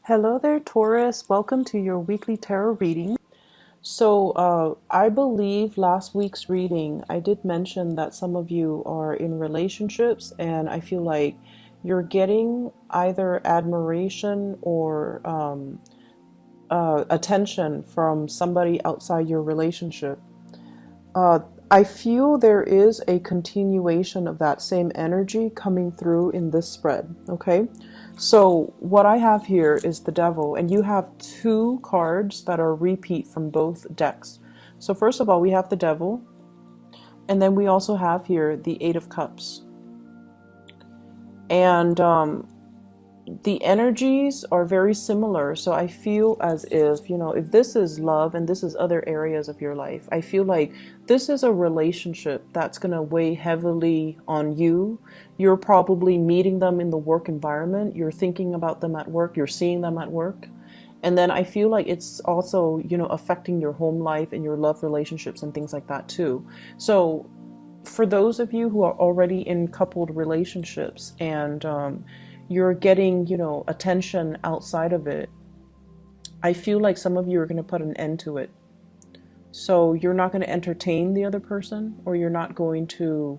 Hello there, Taurus. Welcome to your weekly tarot reading. I believe last week's reading, I did mention that some of you are in relationships, and I feel like you're getting either admiration or attention from somebody outside your relationship. Uh, I feel there is a continuation of that same energy coming through in this spread, okay? So what I have here is the Devil, and you have two cards that are repeat from both decks. So first of all, we have the Devil, and then we also have here the Eight of Cups. And the energies are very similar. So I feel as if, if this is love and this is other areas of your life, I feel like this is a relationship that's going to weigh heavily on you. You're probably meeting them in the work environment. You're thinking about them at work. You're seeing them at work. And then I feel like it's also, affecting your home life and your love relationships and things like that too. So for those of you who are already in coupled relationships and you're getting, attention outside of it, I feel like some of you are going to put an end to it. So you're not going to entertain the other person, or you're not going to,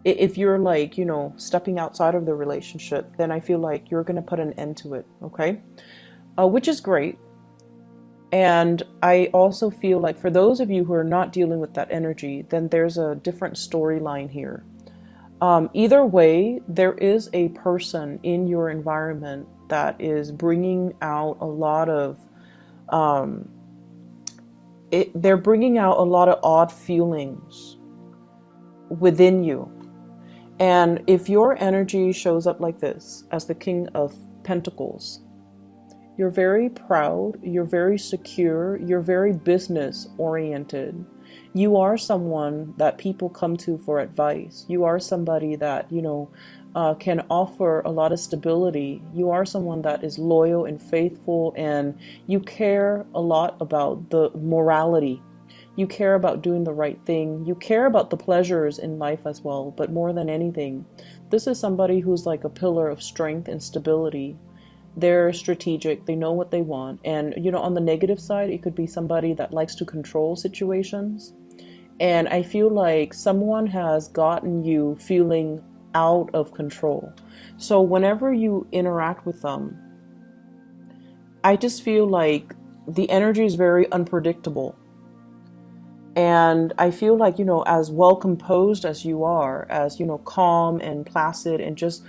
if you're like, stepping outside of the relationship, then I feel like you're going to put an end to it, okay? Which is great. And I also feel like for those of you who are not dealing with that energy, then there's a different storyline here. Either way, there is a person in your environment that is bringing out a lot of, they're bringing out a lot of odd feelings within you. And if your energy shows up like this, as the King of Pentacles, you're very proud, you're very secure, you're very business oriented. You are someone that people come to for advice. You are somebody that, can offer a lot of stability. You are someone that is loyal and faithful, and you care a lot about the morality. You care about doing the right thing. You care about the pleasures in life as well. But more than anything, this is somebody who's like a pillar of strength and stability. They're strategic, they know what they want. And, on the negative side, it could be somebody that likes to control situations. And I feel like someone has gotten you feeling out of control. So whenever you interact with them, I just feel like the energy is very unpredictable. And I feel like, as well composed as you are, as, calm and placid and just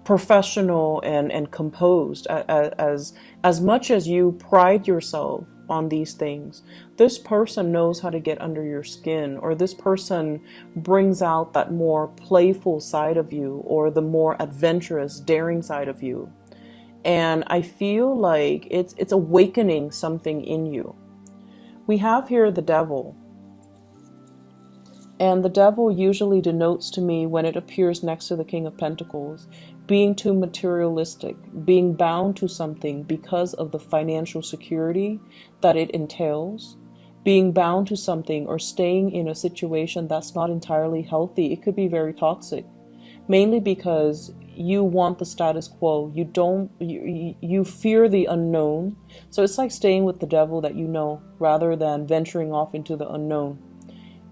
professional and composed, as much as you pride yourself on these things, this person knows how to get under your skin, or this person brings out that more playful side of you, or the more adventurous, daring side of you. And I feel like it's awakening something in you. We have here the Devil. And the Devil usually denotes to me, when it appears next to the King of Pentacles, being too materialistic, being bound to something because of the financial security that it entails, being bound to something or staying in a situation that's not entirely healthy. It could be very toxic, mainly because you want the status quo. You fear the unknown. So it's like staying with the devil that you know, rather than venturing off into the unknown.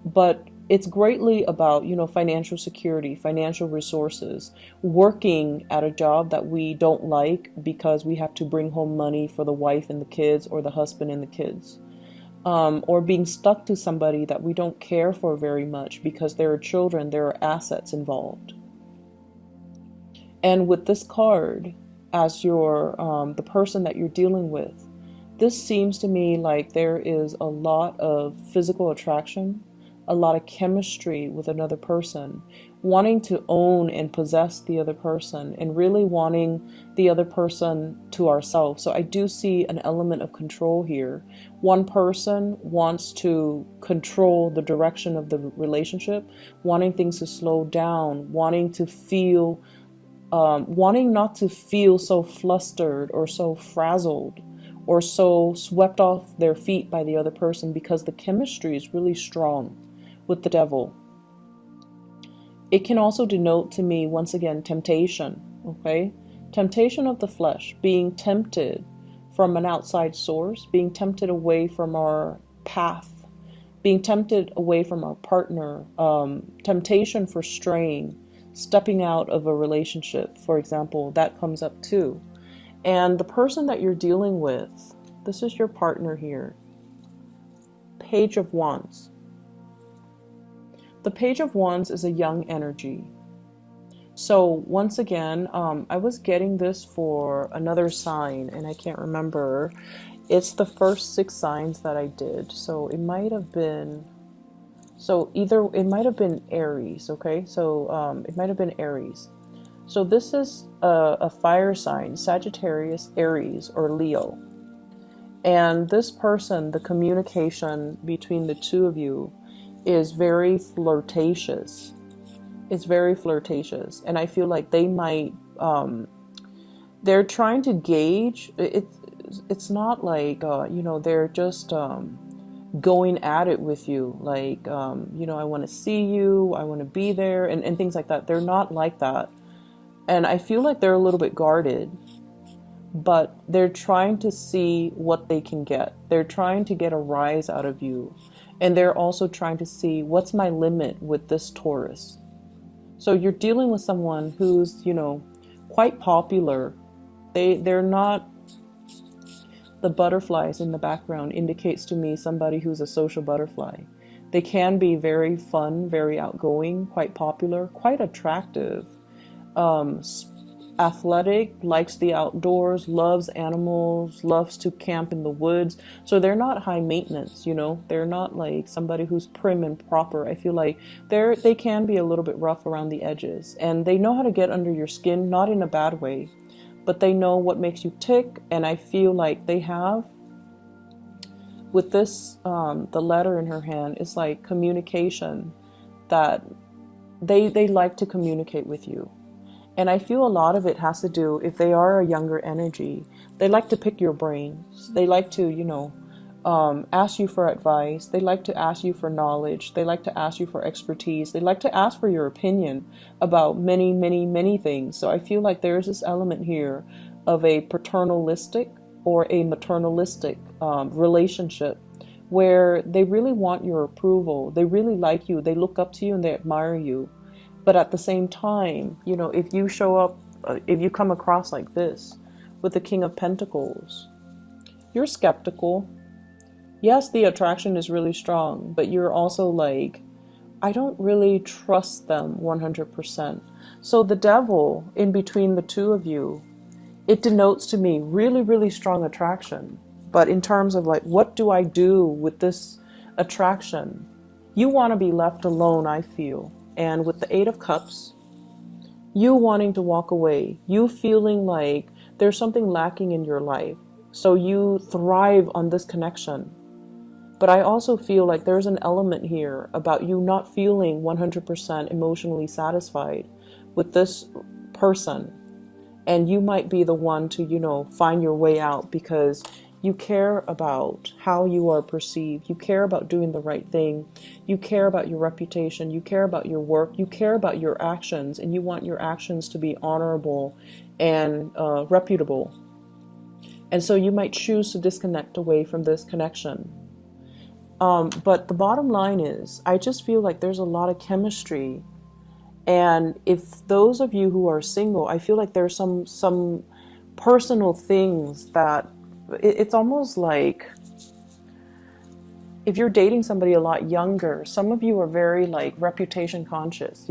But it's greatly about, financial security, financial resources, working at a job that we don't like because we have to bring home money for the wife and the kids, or the husband and the kids. Or being stuck to somebody that we don't care for very much because there are children, there are assets involved. And with this card, as the person that you're dealing with, this seems to me like there is a lot of physical attraction, a lot of chemistry with another person, wanting to own and possess the other person, and really wanting the other person to ourselves. So I do see an element of control here. One person wants to control the direction of the relationship, wanting things to slow down, wanting not to feel so flustered or so frazzled or so swept off their feet by the other person, because the chemistry is really strong with the Devil. It can also denote to me, once again, temptation, okay? Temptation of the flesh, being tempted from an outside source, being tempted away from our path, being tempted away from our partner, temptation for straying, stepping out of a relationship, for example, that comes up too. And the person that you're dealing with, this is your partner here. Page of Wands. The Page of Wands is a young energy. So once again, I was getting this for another sign, and I can't remember. It's the first 6 signs that I did. So it might have been, it might have been Aries, okay? So it might have been Aries. So this is a fire sign, Sagittarius, Aries, or Leo. And this person, the communication between the two of you is very flirtatious. It's very flirtatious. And I feel like they might, they're trying to gauge, it's not like, they're just going at it with you. Like, I want to see you, I want to be there, and things like that. They're not like that. And I feel like they're a little bit guarded, but they're trying to see what they can get. They're trying to get a rise out of you. And they're also trying to see, what's my limit with this Taurus? So you're dealing with someone who's, quite popular. They're not, the butterflies in the background indicates to me somebody who's a social butterfly. They can be very fun, very outgoing, quite popular, quite attractive, athletic, likes the outdoors, loves animals, loves to camp in the woods. So they're not high maintenance, they're not like somebody who's prim and proper. I feel like they can be a little bit rough around the edges, and they know how to get under your skin, not in a bad way, but they know what makes you tick. And I feel like they have, with this, the letter in her hand is like communication, that they like to communicate with you. And I feel a lot of it has to do, if they are a younger energy, they like to pick your brains. They like to, ask you for advice. They like to ask you for knowledge. They like to ask you for expertise. They like to ask for your opinion about many, many, many things. So I feel like there's this element here of a paternalistic or a maternalistic relationship, where they really want your approval. They really like you. They look up to you and they admire you. But at the same time, if you show up, if you come across like this with the King of Pentacles, you're skeptical. Yes, the attraction is really strong, but you're also like, I don't really trust them 100%. So the Devil in between the two of you, it denotes to me really, really strong attraction. But in terms of like, what do I do with this attraction? You want to be left alone, I feel. And with the 8 of Cups, you wanting to walk away, you feeling like there's something lacking in your life. So you thrive on this connection. But I also feel like there's an element here about you not feeling 100% emotionally satisfied with this person. And you might be the one to, find your way out, because you care about how you are perceived. You care about doing the right thing. You care about your reputation. You care about your work. You care about your actions, and you want your actions to be honorable and reputable. And so you might choose to disconnect away from this connection. But the bottom line is, I just feel like there's a lot of chemistry. And if those of you who are single, I feel like there's some personal things that, it's almost like if you're dating somebody a lot younger, some of you are very like reputation conscious.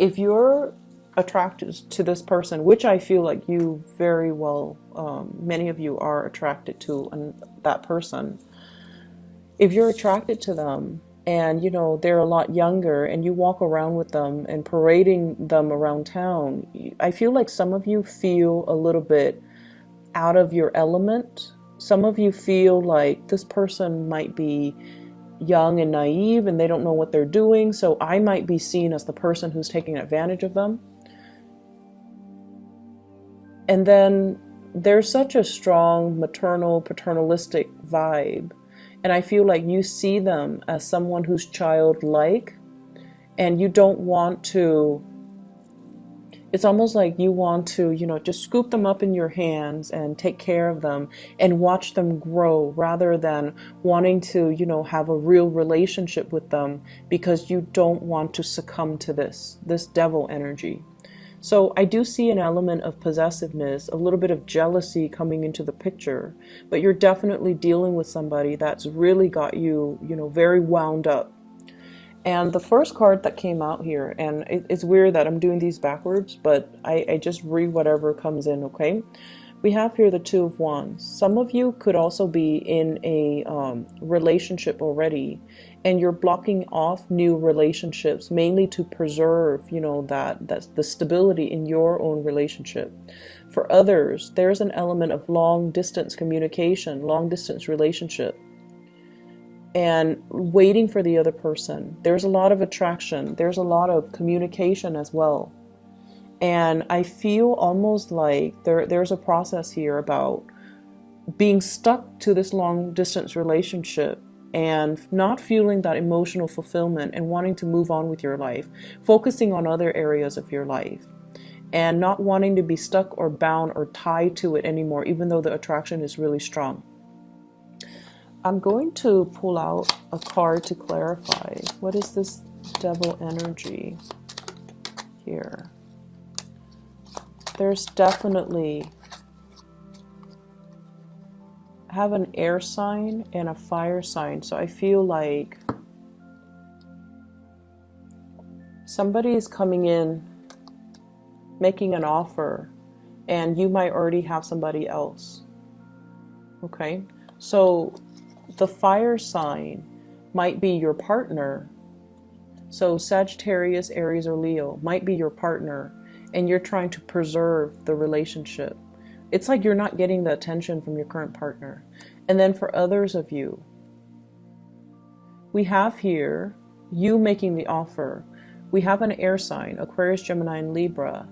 If you're attracted to this person, which I feel like you very well, many of you are attracted to that person. If you're attracted to them and they're a lot younger, and you walk around with them and parading them around town, I feel like some of you feel a little bit out of your element. Some of you feel like this person might be young and naive and they don't know what they're doing, so I might be seen as the person who's taking advantage of them. And then there's such a strong maternal, paternalistic vibe, and I feel like you see them as someone who's childlike, and you don't want to, It's almost like you want to, just scoop them up in your hands and take care of them and watch them grow, rather than wanting to, have a real relationship with them, because you don't want to succumb to this devil energy. So I do see an element of possessiveness, a little bit of jealousy coming into the picture, but you're definitely dealing with somebody that's really got you, very wound up. And the first card that came out here, and it's weird that I'm doing these backwards, but I just read whatever comes in, okay? We have here the Two of Wands. Some of you could also be in a relationship already, and you're blocking off new relationships, mainly to preserve, that's the stability in your own relationship. For others, there's an element of long distance communication, long distance relationship, and waiting for the other person. There's a lot of attraction. There's a lot of communication as well. And I feel almost like there's a process here about being stuck to this long distance relationship and not feeling that emotional fulfillment and wanting to move on with your life, focusing on other areas of your life, and not wanting to be stuck or bound or tied to it anymore, even though the attraction is really strong. I'm going to pull out a card to clarify. What is this devil energy here? There's definitely, I have an air sign and a fire sign. So I feel like somebody is coming in, making an offer, and you might already have somebody else. Okay, so the fire sign might be your partner. So Sagittarius, Aries, or Leo might be your partner, and you're trying to preserve the relationship. It's like you're not getting the attention from your current partner. And then for others of you, we have here you making the offer. We have an air sign, Aquarius, Gemini, and Libra.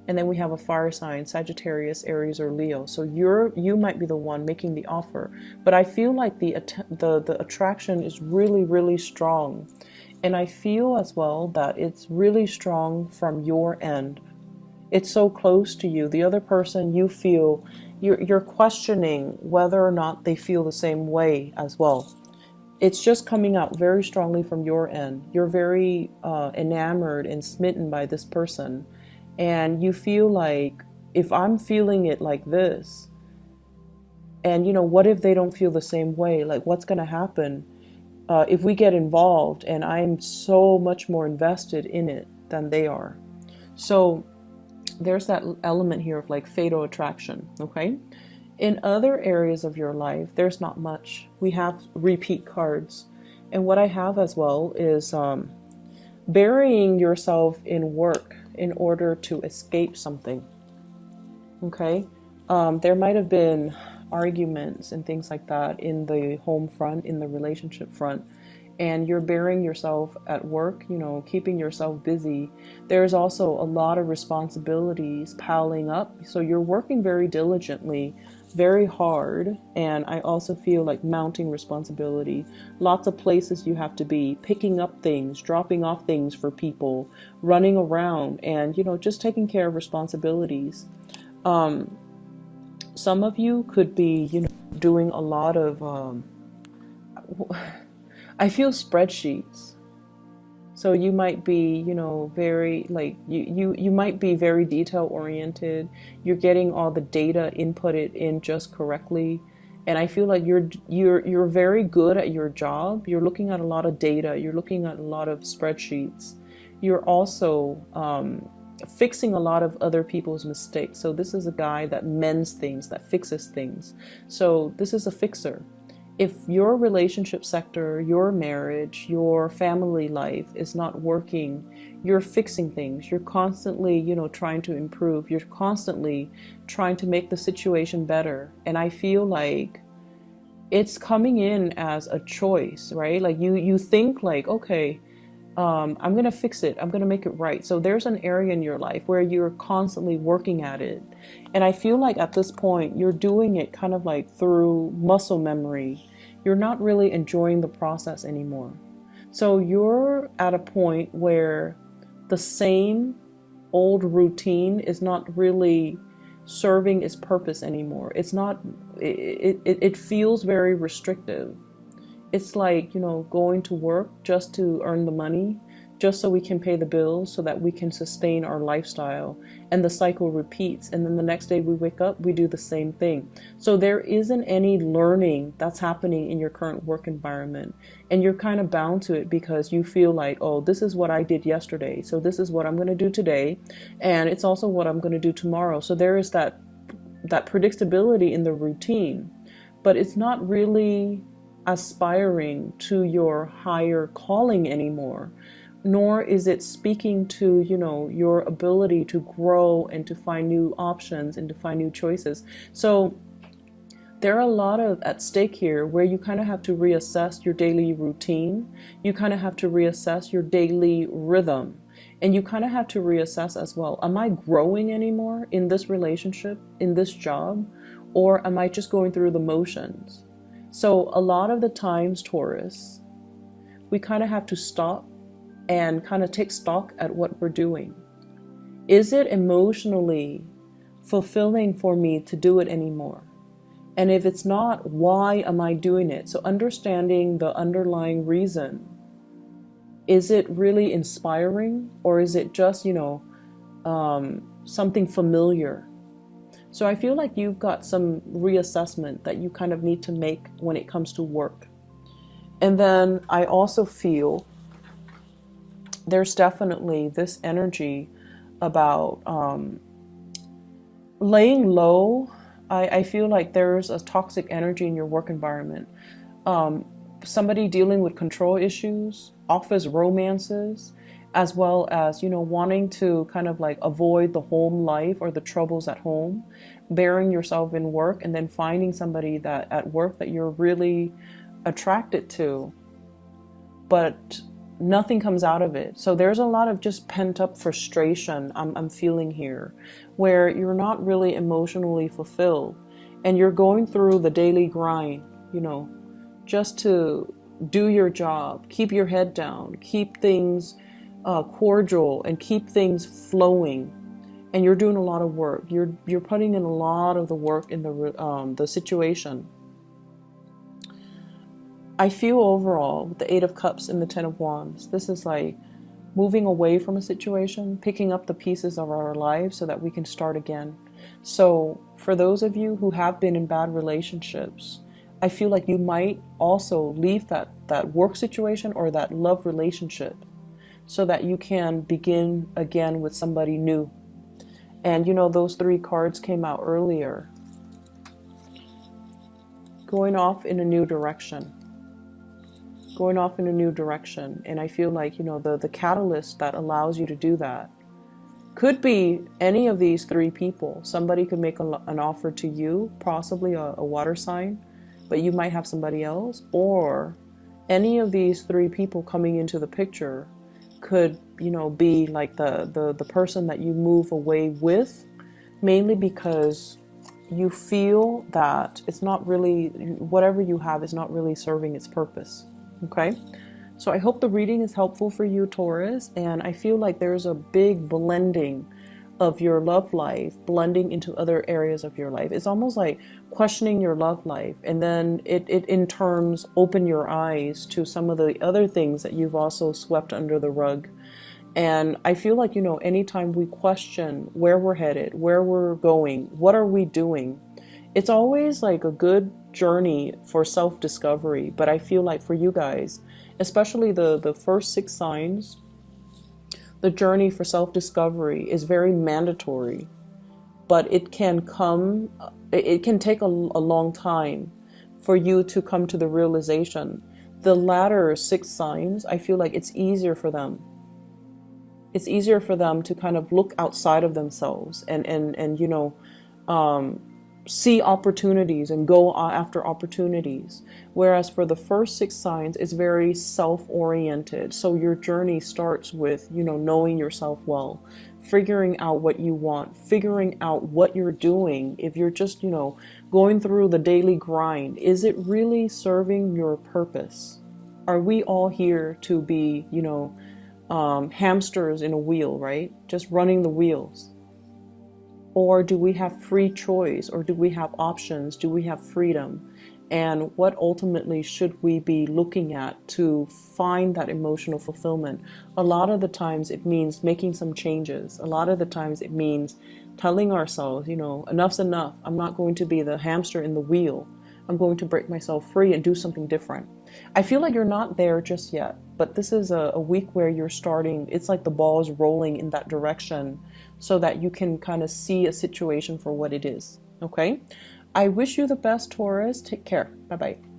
And then we have a fire sign, Sagittarius, Aries, or Leo. So you might be the one making the offer. But I feel like the attraction is really, really strong. And I feel as well that it's really strong from your end. It's so close to you. The other person, you feel, you're questioning whether or not they feel the same way as well. It's just coming out very strongly from your end. You're very enamored and smitten by this person. And you feel like, if I'm feeling it like this, and what if they don't feel the same way? Like, what's going to happen if we get involved and I'm so much more invested in it than they are? So there's that element here of like fatal attraction, okay? In other areas of your life, there's not much. We have repeat cards. And what I have as well is burying yourself in work in order to escape something, okay? There might have been arguments and things like that in the home front, in the relationship front, and you're burying yourself at work, keeping yourself busy. There's also a lot of responsibilities piling up, so you're working very diligently, very hard, and I also feel like mounting responsibility. Lots of places you have to be, picking up things, dropping off things for people, running around, and just taking care of responsibilities. Some of you could be doing a lot of I feel spreadsheets. So you might be, very like you might be very detail oriented. You're getting all the data inputted in just correctly, and I feel like you're very good at your job. You're looking at a lot of data. You're looking at a lot of spreadsheets. You're also fixing a lot of other people's mistakes. So this is a guy that mends things, that fixes things. So this is a fixer. If your relationship sector, your marriage, your family life is not working, you're fixing things. You're constantly, trying to improve. You're constantly trying to make the situation better. And I feel like it's coming in as a choice, right? Like you think like, okay, I'm going to fix it. I'm going to make it right. So there's an area in your life where you're constantly working at it. And I feel like at this point, you're doing it kind of like through muscle memory. You're not really enjoying the process anymore. So you're at a point where the same old routine is not really serving its purpose anymore. It's not, it feels very restrictive. It's like, going to work just to earn the money, just so we can pay the bills, so that we can sustain our lifestyle. And the cycle repeats. And then the next day we wake up, we do the same thing. So there isn't any learning that's happening in your current work environment. And you're kind of bound to it because you feel like, oh, this is what I did yesterday, so this is what I'm going to do today. And it's also what I'm going to do tomorrow. So there is that predictability in the routine. But it's not really aspiring to your higher calling anymore, nor is it speaking to, your ability to grow and to find new options and to find new choices. So there are a lot of at stake here where you kind of have to reassess your daily routine. You kind of have to reassess your daily rhythm. And you kind of have to reassess as well. Am I growing anymore in this relationship, in this job? Or am I just going through the motions? So a lot of the times, Taurus, we kind of have to stop and kind of take stock at what we're doing. Is it emotionally fulfilling for me to do it anymore? And if it's not, why am I doing it? So understanding the underlying reason. Is it really inspiring, or is it just, something familiar? So I feel like you've got some reassessment that you kind of need to make when it comes to work. And then I also feel there's definitely this energy about laying low. I feel like there's a toxic energy in your work environment. Somebody dealing with control issues, office romances, as well as, wanting to kind of like avoid the home life or the troubles at home, burying yourself in work, and then finding somebody that at work that you're really attracted to, but nothing comes out of it. So there's a lot of just pent up frustration I'm feeling here, where you're not really emotionally fulfilled and you're going through the daily grind, just to do your job, keep your head down, keep things cordial, and keep things flowing. And you're doing a lot of work. You're putting in a lot of the work in the situation. I feel overall with the Eight of Cups and the Ten of Wands, this is like moving away from a situation, picking up the pieces of our lives so that we can start again. So for those of you who have been in bad relationships, I feel like you might also leave that work situation or that love relationship so that you can begin again with somebody new. And those three cards came out earlier. Going off in a new direction. Going off in a new direction. And I feel like, the catalyst that allows you to do that could be any of these three people. Somebody could make an offer to you, possibly a water sign, but you might have somebody else. Or any of these three people coming into the picture could, be like the person that you move away with, mainly because you feel that it's not really, whatever you have is not really serving its purpose. Okay, so I hope the reading is helpful for you, Taurus, and I feel like there's a big blending of your love life blending into other areas of your life. It's almost like questioning your love life, and then it in terms open your eyes to some of the other things that you've also swept under the rug. And I feel like, anytime we question where we're headed, where we're going, what are we doing, it's always like a good journey for self-discovery. But I feel like for you guys, especially the first 6 signs, the journey for self-discovery is very mandatory, but it can take a long time for you to come to the realization. The latter 6 signs, I feel like it's easier for them. It's easier for them to kind of look outside of themselves and see opportunities and go after opportunities. Whereas for the first 6 signs, it's very self-oriented. So your journey starts with, knowing yourself well, figuring out what you want, figuring out what you're doing. If you're just, going through the daily grind, is it really serving your purpose? Are we all here to be, hamsters in a wheel, right? Just running the wheels. Or do we have free choice? Or do we have options? Do we have freedom? And what ultimately should we be looking at to find that emotional fulfillment? A lot of the times it means making some changes. A lot of the times it means telling ourselves, you know, enough's enough. I'm not going to be the hamster in the wheel. I'm going to break myself free and do something different. I feel like you're not there just yet, but this is a week where you're starting. It's like the ball is rolling in that direction so that you can kind of see a situation for what it is. Okay? I wish you the best, Taurus. Take care. Bye-bye.